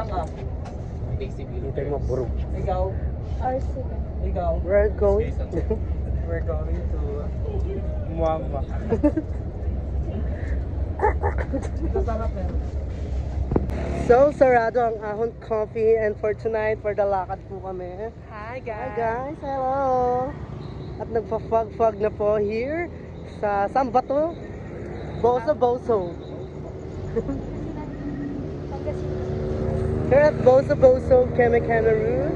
Asa ka? Hintay mo, bro. Ikaw? RC. Ikaw? We're going. We're going to Muamba. Ito sarap yan. So, sarado ang Ahon Coffee and for tonight, for the lakad po kami. Hi Hi guys, hello! At nagpa-fog na po here sa Sambato, Boso. Here at Boso, Cameroon.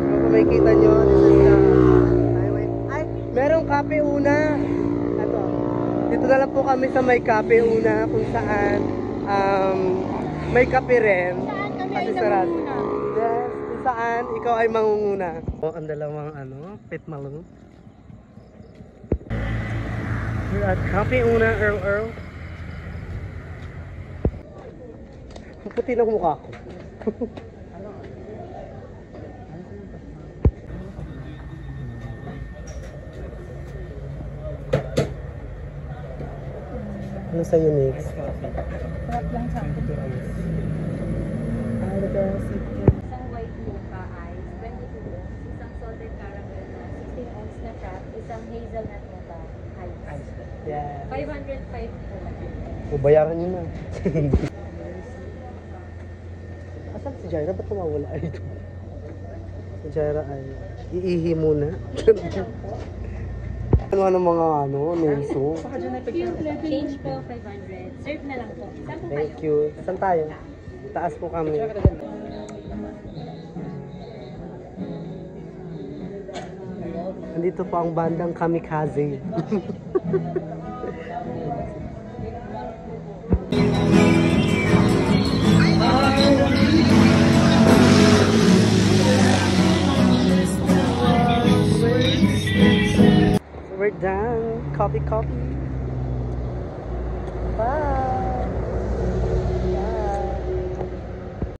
Kung makikita nyo, this is the highway. Ay, merong kape una. Ito. Dito na lang po kami sa may kape una kung saan may kape rin. Saan kami Kasi ay sarado. namumuna? Yes, kung saan ikaw ay mangunguna. Ang dalawang pit malung. We're at Cafe Una, Earl. Ang puti ng mukha ko. Ano sa'yo, Nix? Sarap lang sa akin. Isang white mocha ice, 22 ounce. Isang salted caramel na 16 ounce na shot. Isang hazelnut mocha ice. Yeah. 505 po lang. O, bayaran nyo na. Asan si Jaira? Ba't tumawala ito? Si Jaira ay iihi muna. Ano ng mga Nelso? Change po, 500. Serve na lang po. Saan po Thank kayo? you. Saan tayo? Taas po kami. Nandito po ang bandang Kamikaze. So we're done. Coffee.